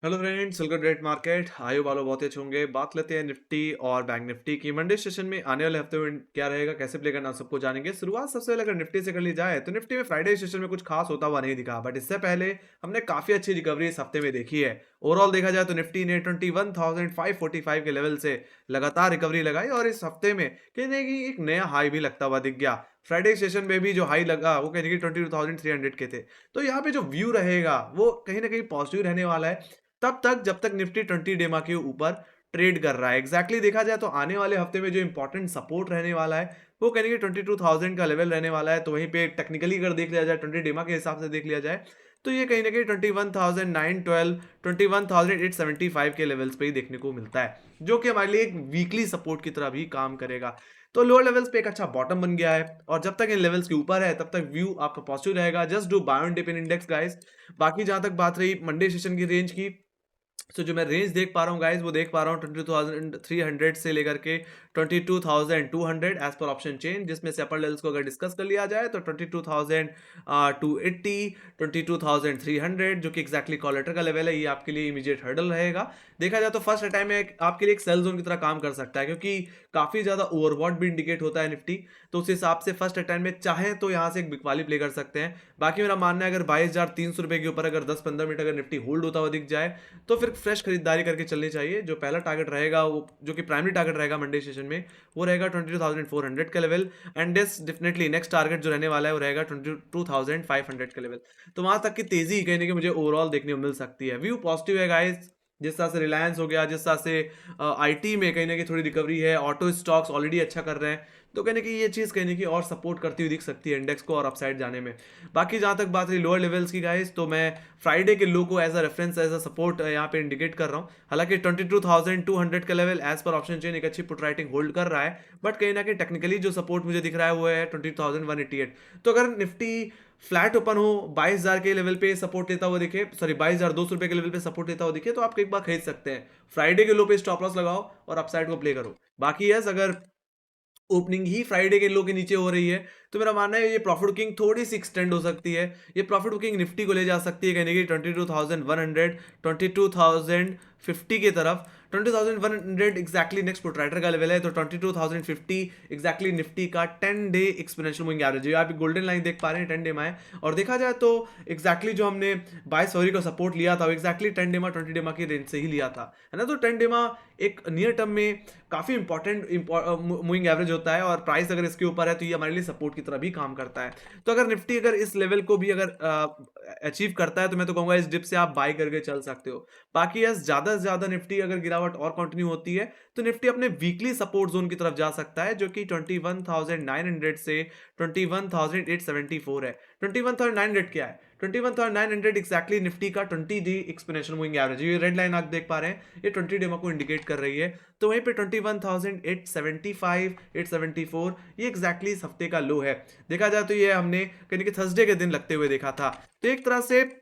Hello friends, welcome to market. आयो वालों बहुत अच्छे होंगे। बात लेते हैं निफ्टी और बैंक निफ्टी की। मंडे सेशन में आने वाले हफ्ते में क्या रहेगा, कैसे प्ले करना, सबको जानेंगे। शुरुआत सबसे पहले अगर निफ्टी से कर ली जाए तो निफ्टी में फ्राइडे सेशन में कुछ खास होता हुआ नहीं दिखा, बट इससे पहले हमने काफी अच्छी रिकवरी इस हफ्ते में देखी है। ओवरऑल देखा जाए तो निफ्टी ने 21,545 के लेवल से लगातार रिकवरी लगाई और इस हफ्ते में कहीं ना कहीं एक नया हाई भी लगता हुआ दिख गया। फ्राइडे सेशन में भी जो हाई लगा वो कहीं ना कहीं 22,300 के थे। तो यहाँ पे जो व्यू रहेगा वो कहीं ना कहीं पॉजिटिव रहने वाला है तब तक जब तक निफ्टी 20 डेमा के ऊपर ट्रेड कर रहा है। एग्जैक्टली देखा जाए तो आने वाले हफ्ते में जो इंपॉर्टेंट सपोर्ट रहने वाला है वो कहीं 22,000 का लेवल रहने वाला है। तो वहीं पे टेक्निकली अगर देख लिया जाए, 20 डेमा के हिसाब से देख लिया जाए, तो ये कहीं ना कहीं 21,912 21,875 के लेवल्स पे ही देखने को मिलता है, जो कि हमारे लिए एक वीकली सपोर्ट की तरह भी काम करेगा। तो लोअर लेवल्स पे एक अच्छा बॉटम बन गया है और जब तक इन लेवल्स के ऊपर है तब तक व्यू आपका पॉजिटिव रहेगा। Just do buy on dip in index guys. बाकी जहां तक बात रही मंडे सेशन की रेंज की, तो जो मैं रेंज देख पा रहा हूँ गाइस वो देख पा रहा हूँ 22,300 से लेकर के 22,200 एज पर ऑप्शन चेन, जिसमें से अपर लेवल्स को अगर डिस्कस कर लिया जाए तो 22,280 22,300 जो कि एक्जैक्टली कॉलेटर का लेवल है, ये आपके लिए इमीडिएट हर्डल रहेगा। देखा जाए तो फर्स्ट अटैक में आपके लिए एक सेल जोन की तरह काम कर सकता है, क्योंकि काफी ज्यादा ओवरबॉट भी इंडिकेट होता है निफ्टी। तो उस हिसाब से फर्स्ट अटैक में चाहे तो यहाँ से एक बिकवाली प्ले कर सकते हैं। बाकी मेरा मानना है अगर 22,300 रुपए के ऊपर अगर 10-15 मिनट अगर निफ्टी होल्ड होता हुआ दिख जाए तो फिर फ्रेश खरीदारी करके चलनी चाहिए। जो पहला टारगेट रहेगा वो जो कि प्राइमरी टारगेट रहेगा मंडे सेशन में, वो रहेगा 22,400 का level. And this definitely next target जो रहने वाला है वो रहेगा 22,500 का लेवल। तो वहां तक की तेजी कहीं ना कहीं मुझे ओवरऑल देखने को मिल सकती है। व्यू पॉजिटिव है गाइस। जिस तरह से रिलायंस हो गया, जिस तरह से आईटी में कहीं ना कहीं थोड़ी रिकवरी है, ऑटो स्टॉक्स ऑलरेडी अच्छा कर रहे हैं, तो कहीं ना कहीं ये चीज़ कहीं ना कहीं और सपोर्ट करती हुई दिख सकती है इंडेक्स को और अपसाइड जाने में। बाकी जहां तक बात रही लोअर लेवल्स की गाइस, तो मैं फ्राइडे के लो को as a reference as a support यहाँ पे इंडिकेट कर रहा हूँ। हालांकि 22,200 का level as per option chain एक अच्छी पुट राइटिंग होल्ड कर रहा है, बट कहीं ना कहीं टेक्निकली जो सपोर्ट मुझे दिख रहा है वो है 20,188। तो अगर निफ्टी फ्लैट ओपन हो 22,000 के लेवल पे सपोर्ट लेता हुआ दिखे, सॉरी 22,200 रुपए के लेवल पे सपोर्ट लेता हुआ दिखे, तो आप एक बार खरीद सकते हैं। फ्राइडे के लो पे स्टॉप लॉस लगाओ और अपसाइड को प्ले करो। बाकी यस, अगर ओपनिंग ही फ्राइडे के लो के नीचे हो रही है तो मेरा मानना है ये प्रॉफिट बुकिंग थोड़ी सी एक्सटेंड हो सकती है। ये प्रॉफिट बुकिंग निफ्टी को ले जा सकती है कहीं ना कहीं 22,100 22,050 की तरफ। 20,100 एक्जैक्टली नेक्स्ट प्रोट्राइटर का लेवल है, तो 22,050 एक्जैक्टली निफ्टी का 10 डे एक्सपोनेंशियल मूविंग एवरेज है। आप गोल्डन लाइन देख पा रहे हैं 10 डे में। और देखा जाए तो एक्जैक्टली जो हमने 22 फरवरी को सपोर्ट लिया था वो एक्जैक्टली 10 डे 20 डे की रेंज से ही लिया था, है ना। तो 10 डे एक नियर टर्म में काफी इंपॉर्टेंट मूविंग एवरेज होता है और प्राइस अगर इसके ऊपर है तो ये हमारे लिए सपोर्ट की तरह भी काम करता है। तो अगर निफ्टी अगर इस लेवल को भी अगर अचीव करता है तो मैं तो कहूंगा इस डिप से आप बाय करके चल सकते हो। बाकी यस, ज्यादा से ज्यादा निफ्टी अगर गिरावट और कंटिन्यू होती है तो निफ्टी अपने वीकली सपोर्ट जोन की तरफ जा सकता है, जो कि 21,900 से 21,874 है। 21,900 क्या है? 21,900 एक्जैक्टली निफ्टी का 20 डे एक्सपोनेंशियल मूविंग एवरेज, ये रेड लाइन आप देख पा रहे हैं, ये 20 डेमा को इंडिकेट कर रही है। तो वहीं पे 21,875 874 ये एग्जैक्टली इस हफ्ते का लो है। देखा जाए तो ये हमने कहीं कि थर्सडे के दिन लगते हुए देखा था। तो एक तरह से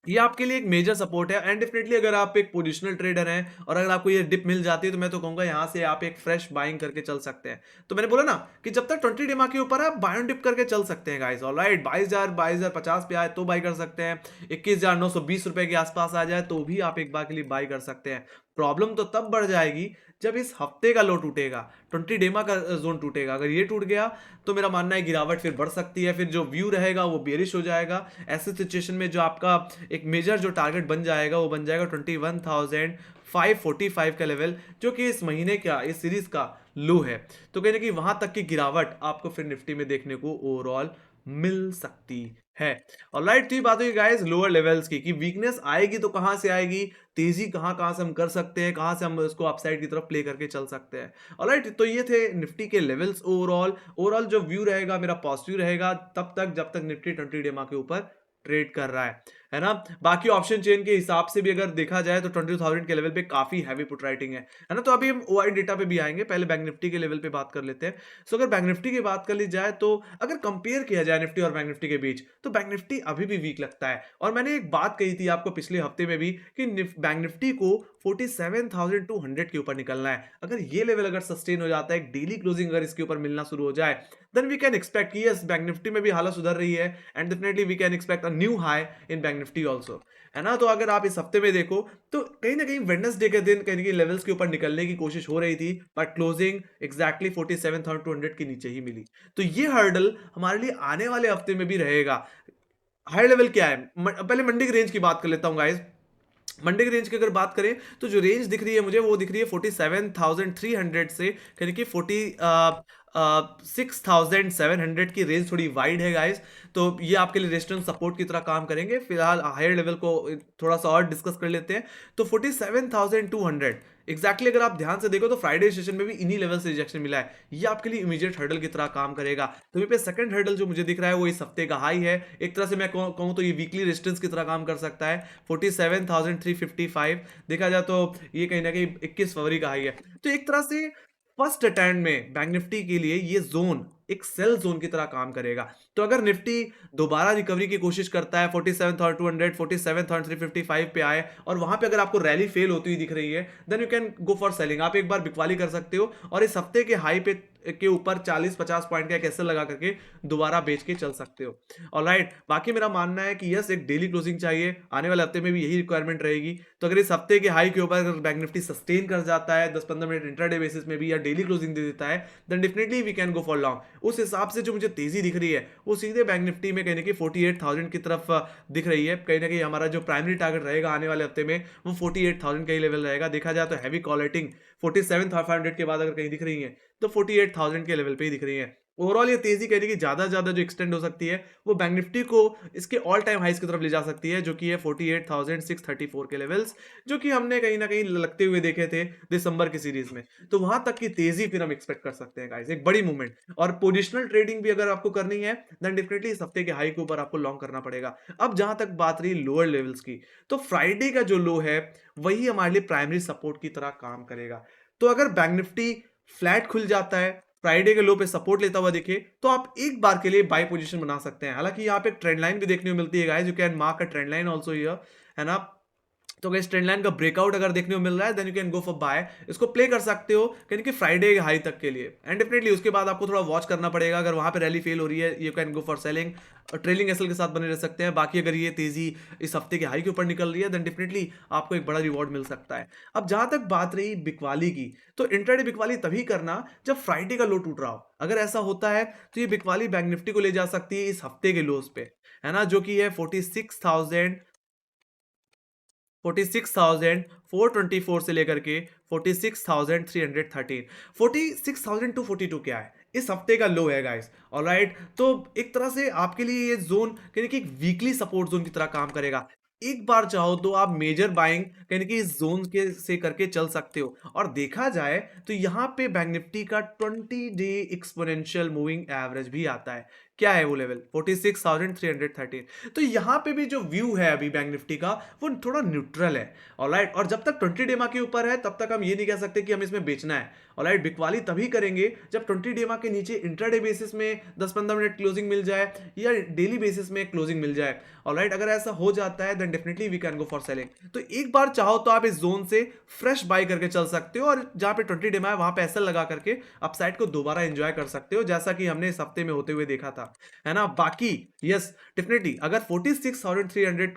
ये आपके लिए एक मेजर सपोर्ट है। एंड डेफिनेटली अगर आप एक पोजिशनल ट्रेडर हैं और अगर आपको ये डिप मिल जाती है तो मैं तो कहूंगा यहां से आप एक फ्रेश बाइंग करके चल सकते हैं। तो मैंने बोला ना कि जब तक 20 डेमा के ऊपर आप बाय ऑन डिप करके चल सकते हैं गाइस। ऑलराइट, 22,050 पे आए तो बाई कर सकते हैं, 21,920 रुपए के आसपास आ जाए तो भी आप एक बार के लिए बाई कर सकते हैं। प्रॉब्लम तो तब बढ़ जाएगी जब इस हफ्ते का लो टूटेगा, 20 डेमा का जोन टूटेगा। अगर ये टूट गया तो मेरा मानना है गिरावट फिर बढ़ सकती है, फिर जो व्यू रहेगा वो बेरिश हो जाएगा। ऐसे सिचुएशन में जो आपका एक मेजर जो टारगेट बन जाएगा वो बन जाएगा 21,545 का लेवल, जो कि इस महीने का इस सीरीज का लो है। तो कहीं ना कहीं वहां तक की गिरावट आपको फिर निफ्टी में देखने को ओवरऑल मिल सकती है। ऑलराइट, तो ये बात हुई गाइस लोअर लेवल्स की, कि वीकनेस आएगी तो कहां से आएगी, तेजी कहां कहां से हम कर सकते हैं, कहां से हम उसको अपसाइड की तरफ प्ले करके चल सकते हैं। ऑलराइट, तो ये थे निफ्टी के लेवल्स। ओवरऑल जो व्यू रहेगा मेरा पॉजिटिव रहेगा तब तक जब तक निफ्टी 20 डेमा के ऊपर ट्रेड कर रहा है ना। बाकी ऑप्शन चेन के हिसाब से भी अगर देखा जाए तो 20,000 के लेवल पे काफी हैवी पुट राइटिंग है ना। तो अभी हम ओआई डेटा पे भी आएंगे, पहले बैंक निफ्टी के लेवल पे बात कर लेते हैं। सो अगर बैंक निफ्टी की बात कर ली जाए तो अगर कंपेयर किया जाए निफ्टी और बैंक निफ्टी के बीच, तो बैंक निफ्टी अभी भी वीक लगता है। और मैंने एक बात कही थी आपको पिछले हफ्ते में भी कि बैंक निफ्टी को 47,200 के ऊपर निकलना है। अगर ये लेवल अगर सस्टेन हो जाता है, एक डेली क्लोजिंग अगर इसके ऊपर मिलना शुरू हो जाए, देन वी कैन एक्सपेक्ट कि यस बैंक निफ्टी में भी हालत सुधर रही है and definitely we can expect a new high in Bank Nifty also, है ना। तो अगर आप इस हफ्ते में देखो तो कहीं ना कहीं वेडनेसडे के दिन कहीं ना कहीं लेवल्स के ऊपर निकलने की कोशिश हो रही थी, बट क्लोजिंग एग्जैक्टली 47,200 के नीचे ही मिली। तो ये हर्डल हमारे लिए आने वाले हफ्ते में भी रहेगा। हाई लेवल क्या है, पहले मंडी की रेंज की बात कर लेता हूँ गाइस। मंडे की रेंज की अगर बात करें तो जो रेंज दिख रही है मुझे वो दिख रही है 47,300 से यानी कि 6,700 की रेंज थोड़ी वाइड है गाइस। तो ये आपके लिए रेजिस्टेंस सपोर्ट की तरह काम करेंगे। फिलहाल हायर लेवल को थोड़ा सा और डिस्कस कर लेते हैं। तो 47,200 एग्जैक्टली अगर आप ध्यान से देखो तो फ्राइडे सेशन में भी इन्हीं लेवल से रिजेक्शन मिला है। ये आपके लिए इमीडिएट हर्डल की तरह काम करेगा। तो पे सेकंड हर्डल जो मुझे दिख रहा है वो इस हफ्ते का हाई है। एक तरह से मैं कहूं तो ये वीकली रेजिस्टेंस की तरह काम कर सकता है 47,355। देखा जाए तो ये कहीं ना कहीं 21 फरवरी का हाई है। तो एक तरह से फर्स्ट अटेम्प्ट में बैंक निफ्टी के लिए ये जोन एक सेल जोन की तरह काम करेगा। तो अगर निफ्टी दोबारा रिकवरी की कोशिश करता है 47,200 47,355 पे आए और वहां पे अगर आपको रैली फेल होती हुई दिख रही है, then you can go for selling. आप एक बार बिकवाली कर सकते हो और इस हफ्ते के हाई पे के ऊपर 40-50 पॉइंट का एक एसएल लगा करके दोबारा बेच के चल सकते हो। ऑलराइट, बाकी मेरा मानना है कि यस एक डेली क्लोजिंग चाहिए, आने वाले हफ्ते में भी यही रिक्वायरमेंट रहेगी। तो अगर इस हफ्ते के हाई के ऊपर अगर बैंक निफ्टी सस्टेन कर जाता है 10-15 मिनट इंट्राडे बेसिस में भी या डेली क्लोजिंग दे देता है, then definitely we can go for long. उस हिसाब से जो मुझे तेजी दिख रही है वो सीधे बैंक निफ्टी में कहीं ना कहीं 48,000 की तरफ दिख रही है। कहीं ना कहीं हमारा जो प्राइमरी टारगेट रहेगा आने वाले हफ्ते में वो 48,000 का ही लेवल रहेगा। देखा जाए तो हैवी कॉलेटिंग 47,500 के बाद अगर कहीं दिख रही है तो 48,000 के लेवल पे ही दिख रही है। ओवरऑल ये तेजी कहने की ज्यादा जो एक्सटेंड हो सकती है वो बैंक निफ्टी को इसके ऑल टाइम हाइस की तरफ ले जा सकती है, जो कि है 48,634 के लेवल्स, जो कि हमने कहीं ना कहीं लगते हुए देखे थे दिसंबर की सीरीज में। तो वहां तक की तेजी फिर हम एक्सपेक्ट कर सकते हैं गाइस, एक बड़ी मूवमेंट। और पोजिशनल ट्रेडिंग भी अगर आपको करनी है देन डेफिनेटली इस हफ्ते के हाई के ऊपर आपको लॉन्ग करना पड़ेगा। अब जहां तक बात रही लोअर लेवल्स की, तो फ्राइडे का जो लो है वही हमारे लिए प्राइमरी सपोर्ट की तरह काम करेगा। तो अगर बैंक निफ्टी फ्लैट खुल जाता है, फ्राइडे के लो पे सपोर्ट लेता हुआ दिखे, तो आप एक बार के लिए बाय पोजीशन बना सकते हैं। हालांकि यहाँ पे ट्रेंड लाइन भी देखने को मिलती है guys, you can mark a trend line also here, है ना। तो इस ट्रेंड लाइन का ब्रेकआउट अगर देखने को मिल रहा है then you can go for buy, इसको प्ले कर सकते हो यानी कि फ्राइडे के हाई तक के लिए। एंड डेफिनेटली उसके बाद आपको थोड़ा वॉच करना पड़ेगा, अगर वहां पे रैली फेल हो रही है you can go for selling, trailing SL के साथ बने रह सकते हैं। बाकी अगर ये तेजी इस हफ्ते के हाई के ऊपर निकल रही है देन डेफिनेटली आपको एक बड़ा रिवॉर्ड मिल सकता है। अब जहां तक बात रही बिकवाली की, तो इंट्राडे बिकवाली तभी करना जब फ्राइडे का लो टूट रहा हो। अगर ऐसा होता है तो ये बिकवाली बैंक निफ्टी को ले जा सकती है इस हफ्ते के लोस पे, है ना, जो कि है 46,424 से लेकर के 46,313। 46,242 क्या है, इस हफ्ते का लो है गाइस। ऑलराइट, तो एक तरह से आपके लिए ये जोन यानी कि एक वीकली सपोर्ट जोन की तरह काम करेगा। एक बार चाहो तो आप मेजर बाइंग यानी कि इस जोन के से करके चल सकते हो। और देखा जाए तो यहां पे बैंक निफ्टी का 20 डे एक्सपोनेंशियल मूविंग एवरेज भी आता है। क्या है वो लेवल 46,313। तो यहां पे भी जो व्यू है अभी बैंक निफ्टी का वो थोड़ा न्यूट्रल है। ऑलराइट, और जब तक 20 डेमा के ऊपर है तब तक हम ये नहीं कह सकते कि हम इसमें बेचना है। ऑलराइट, बिकवाली तभी करेंगे जब 20 डेमा के नीचे इंट्राडे बेसिस में 10-15 मिनट क्लोजिंग मिल जाए या डेली बेसिस में क्लोजिंग मिल जाए। ऑलराइट, अगर ऐसा हो जाता है then definitely we can go for selling. तो एक बार चाहो तो आप इस जोन से फ्रेश बाय करके चल सकते हो और जहां पे 20 डेमा है वहां पे ऐसा लगा करके अपसाइड को दोबारा एंजॉय कर सकते हो, जैसा कि हमने इस हफ्ते में होते हुए देखा था, है ना। बाकी यस डेफिनेटली अगर 46,300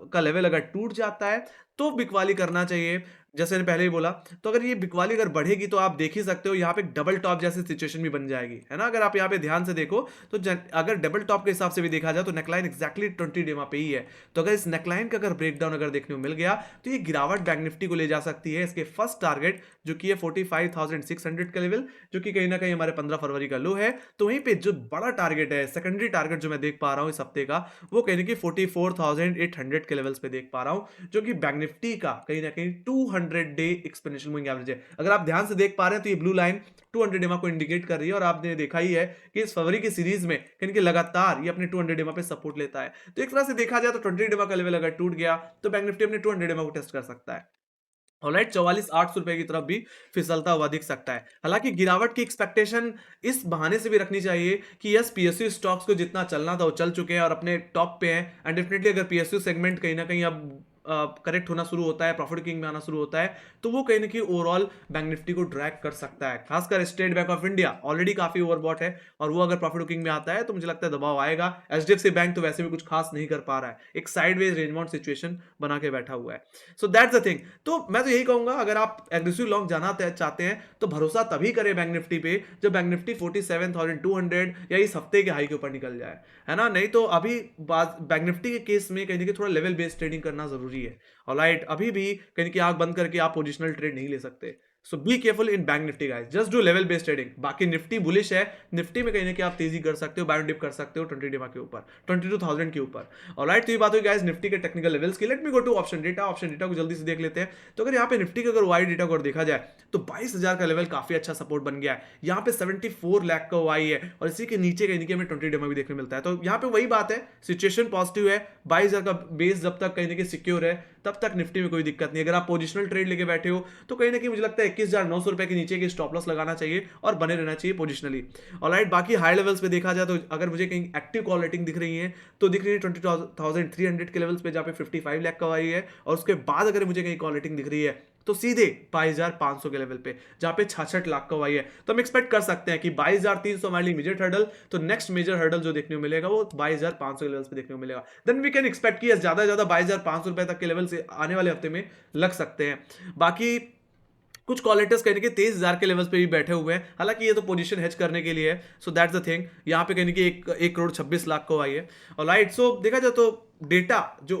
का लेवल अगर टूट जाता है तो बिकवाली करना चाहिए, जैसे मैंने पहले ही बोला। तो अगर ये बिकवाली अगर बढ़ेगी तो आप देख ही सकते हो यहाँ पे डबल टॉप जैसी सिचुएशन भी बन जाएगी, है ना। अगर आप यहाँ पे ध्यान से देखो तो अगर डबल टॉप के हिसाब से भी देखा जाए तो नेकलाइन एक्जैक्टली 20 डेमा पे ही है। तो अगर इस नेकलाइन का अगर ब्रेकडाउन अगर देखने को मिल गया तो ये गिरावट बैंक निफ्टी को ले जा सकती है इसके फर्स्ट टारगेट जो कि है 45,600 का लेवल, जो कि कहीं ना कहीं हमारे 15 फरवरी का लो है। तो वहीं पे जो बड़ा टारगेट है, सेकेंडरी टारगेट जो मैं देख पा रहा हूँ इस हफ्ते का, वो कहने की 44,800 के लेवल्स पे देख पा रहा हूँ, जो कि बैंक निफ्टी का कहीं ना कहीं 200 डे एक्सपोनेंशियल मूविंग एवरेज है। अगर आप ध्यान से देख पा रहे हैं तो ये ब्लू लाइन 200 डेमा को इंडिकेट कर रही है और आपने देखा ही है कि इस फरवरी की सीरीज में कहीं लगातार ये अपने 200 डेमा पे सपोर्ट लेता है। तो एक तरह से देखा जाए तो 20 डेमा का लेवल अगर टूट गया तो बैंक निफ्टी अपने 200 डेमा को टेस्ट कर सकता है। ऑलराइट, 44,800 रुपए की तरफ भी फिसलता हुआ दिख सकता है। हालांकि गिरावट की एक्सपेक्टेशन इस बहाने से भी रखनी चाहिए कि यस पीएसयू स्टॉक्स को जितना चलना था वो चल चुके हैं और अपने टॉप पे हैं। एंड डेफिनेटली अगर पीएसयू सेगमेंट कहीं ना कहीं अब करेक्ट होना शुरू होता है, प्रॉफिट किंग में आना शुरू होता है, तो वो कहीं ना कहीं ओवरऑल बैंक निफ्टी को ड्रैग कर सकता है। खासकर state bank of India already काफी ओवरबॉट है, और वो अगर प्रॉफिट किंग में आता है तो मुझे लगता है दबाव आएगा। एचडीएफसी बैंक तो वैसे भी कुछ खास नहीं कर पा रहा है, एक साइडवेज रेंज बाउंड सिचुएशन बना के बैठा हुआ है। So that's the thing. तो मैं तो यही कहूंगा, अगर आप एग्रेसिव लॉन्ग जाना चाहते हैं तो भरोसा तभी करें बैंक निफ्टी पे जब बैंक निफ्टी 47,200 या इस हफ्ते के हाई के ऊपर निकल जाए, है ना। नहीं तो अभी बैंक निफ्टी के केस में कहीं ना कहीं थोड़ा लेवल बेस्ड ट्रेडिंग करना जरूरी है। ऑलराइट, अभी भी कहीं की आंख बंद करके आप पोजिशनल ट्रेड नहीं ले सकते। So be careful in Bank Nifty guys, just do level based trading. बाकी निफ्टी बुलिश है, निफ्टी में कहीं ना कहीं आप तेजी कर सकते हो, बाय डिप कर सकते हो 20 डेमा के ऊपर, 22,000 के ऊपर। ऑलराइट, तो ये बात हुई गाइस निफ्टी के टेक्निकल लेवल्स की। Let me go to option data. Option data को जल्दी से देख लेते हैं। तो अगर यहाँ पे निफ्टी का अगर वाई डेटा को देखा जाए तो 22,000 का लेवल काफी अच्छा सपोर्ट बन गया है। यहाँ पे 74 लाख का वाई है, और इसी के नीचे कहीं हमें 20 डेमा भी देखने मिलता है। तो यहाँ पे वही बात है, सिचुएशन पॉजिटिव है। 22,000 का बेस जब तक कहीं ना कहीं सिक्योर है तब तक निफ्टी में कोई दिक्कत नहीं। अगर आप पोजिशनल ट्रेड लेके बैठे हो तो कहीं ना कहीं मुझे लगता है 21,900 रुपए के नीचे की स्टॉप लॉस लगाना चाहिए और बने रहना चाहिए पोजिशनली। ऑलराइट, बाकी हाई लेवल्स पे देखा जाए तो अगर मुझे कहीं एक्टिव कॉल रेटिंग दिख रही है तो दिख रही है 20,300 के लेवल्स पे, जहाँ पे 55 लाख का वाई है। और उसके बाद अगर मुझे कहीं कॉल रेटिंग दिख रही है तो सीधे 22,500 के लेवल पे, जहां पे 66 लाख का वाई है। तो हम एक्सपेक्ट कर सकते हैं कि 22,300 हमारे लिए इमीडिएट हर्डल, तो नेक्स्ट मेजर हर्डल जो देखने को मिलेगा वो 22,500 के लेवल्स पे देखने को मिलेगा। देन वी कैन एक्सपेक्ट कि ज्यादा से ज्यादा 22,500 रुपए तक के लेवल से आने वाले हफ्ते में लग सकते हैं। बाकी कुछ कॉलेटर्स कहने के 23,000 के लेवल्स पे भी बैठे हुए हैं, हालांकि ये तो पोजीशन हेज करने के लिए है। So that's the thing. यहाँ पे कहने की 1,26,00,000 को आई है। और लाइट, सो देखा जाए तो डेटा जो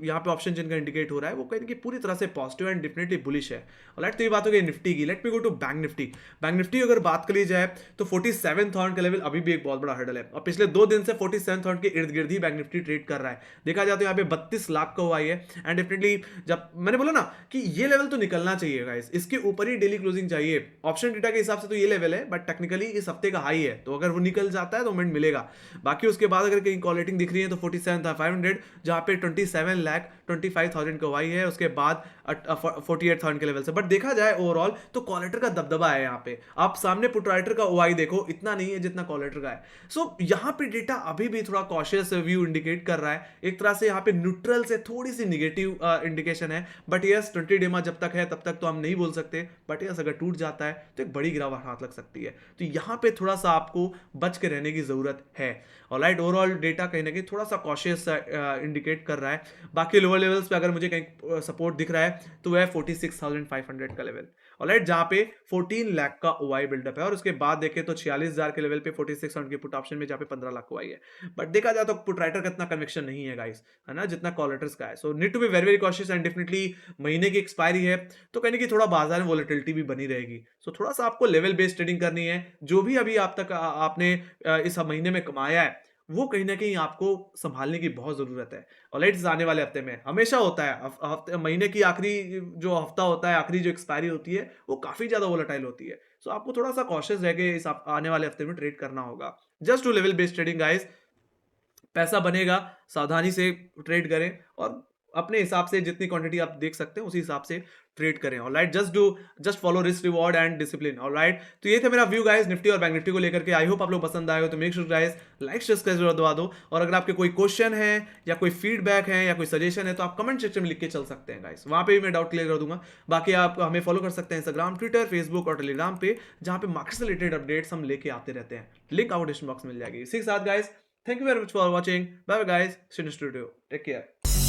यहाँ पे ऑप्शन जिनका इंडिकेट हो रहा है वो कहीं पूरी तरह से पॉजिटिव एंड डेफिनेटली बुलिश है। और लाइट, तो ये बात हो गई निफ्टी की। Let me go to Bank Nifty. Bank Nifty अगर बात करी जाए तो 47,000 का लेवल अभी भी एक बहुत बड़ा हर्डल है, और पिछले 2 दिन से 47,000 के इर्द गिर्द ही बैंक निफ्टी ट्रेड कर रहा है। देखा जाए तो यहाँ पे 32 लाख का हुआ है। एंड डेफिनेटली जब मैंने बोला ना कि ये लेवल तो निकलना चाहिए गाइस, इसके ऊपर ही डेली क्लोजिंग चाहिए। ऑप्शन डेटा के हिसाब से तो ये लेवल है, बट टेक्निकली इस हफ्ते का हाई है, तो अगर वो निकल जाता है तो मोमेंट मिलेगा। बाकी उसके बाद अगर कहीं कॉल रेटिंग दिख रही है तो 47,500, जहां पे 27,25,000 का वाई है, उसके बाद 48,000 के लेवल से। बट देखा जाए ओवरऑल तो कॉलेटर का दबदबा है यहाँ पे। आप सामने पुट राइटर का ओआई देखो, इतना नहीं है जितना कॉलेटर का है। सो यहाँ पे डेटा अभी भी थोड़ा कॉशियस व्यू इंडिकेट कर रहा है, एक तरह से यहाँ पे न्यूट्रल से थोड़ी सी निगेटिव इंडिकेशन है। बट यस, 20 डेमा जब तक है तब तक तो हम नहीं बोल सकते, बट यस अगर टूट जाता है तो एक बड़ी गिरावट हाथ लग सकती है। तो यहाँ पे थोड़ा सा आपको बच के रहने की जरूरत है। ऑलराइट, ओवरऑल डेटा कहीं ना कहीं थोड़ा सा कॉशियस इंडिकेट कर रहा है। बाकी लोअर लेवल्स पे अगर मुझे कहीं सपोर्ट दिख रहा है तो वह 46,500 का लेवल। ऑलराइट, जहां पे 14 लाख का ओआई बिल्डअप है, और उसके बाद देखें तो 46,000 के लेवल पे 4600 के पुट ऑप्शन में, जहां पे 15 लाख ओआई है। बट देखा जाए तो पुट राइटर का इतना कन्विक्शन नहीं है गाइस, है ना, जितना कॉल राइटर्स का है। So need to be very very cautious. And definitely महीने की एक्सपायरी है तो कहीं ना कहीं थोड़ा बाजार में वोलेटिलिटी भी बनी रहेगी। सो थोड़ा सा आपको लेवल बेस्ड ट्रेडिंग करनी है। जो भी अभी आप तक आपने इस महीने में कमाया है वो कहीं ना कहीं आपको संभालने की बहुत जरूरत है। और लेट्स आने वाले हफ्ते में हमेशा होता है, हफ्ते महीने की आखिरी जो हफ्ता होता है, आखिरी जो एक्सपायरी होती है वो काफी ज्यादा वोलेटाइल होती है। सो आपको थोड़ा सा कॉशियस रह के इस आने वाले हफ्ते में ट्रेड करना होगा। Just to level based trading guys, पैसा बनेगा, सावधानी से ट्रेड करें और अपने हिसाब से जितनी क्वांटिटी आप देख सकते हैं उसी हिसाब से ट्रेड करें। Alright, just follow risk reward and discipline. Alright, तो ये था मेरा व्यू गाइस निफ्टी और बैंक निफ्टी को लेकर के। आई होप आप लोग पसंद आए हो, तो make sure guys like share दबा दो। और अगर आपके कोई क्वेश्चन है या कोई फीडबैक है या कोई सजेशन है तो आप कमेंट सेक्शन में लिख के चल सकते हैं गाइस, वहां पे भी मैं डाउट क्लियर कर दूंगा। बाकी आप हमें फॉलो कर सकते हैं इंस्टाग्राम, ट्विटर, फेसबुक और टेलीग्राम पे, जहां पे मार्केट से रिलेटेड अपडेट्स हम लेके आते रहते हैं। लिंक आपको डिस्क्रिप्शन बॉक्स में मिल जाएगी। इसी के साथ guys, thank you very much for watching. Bye bye guys. See you in the studio. Take care.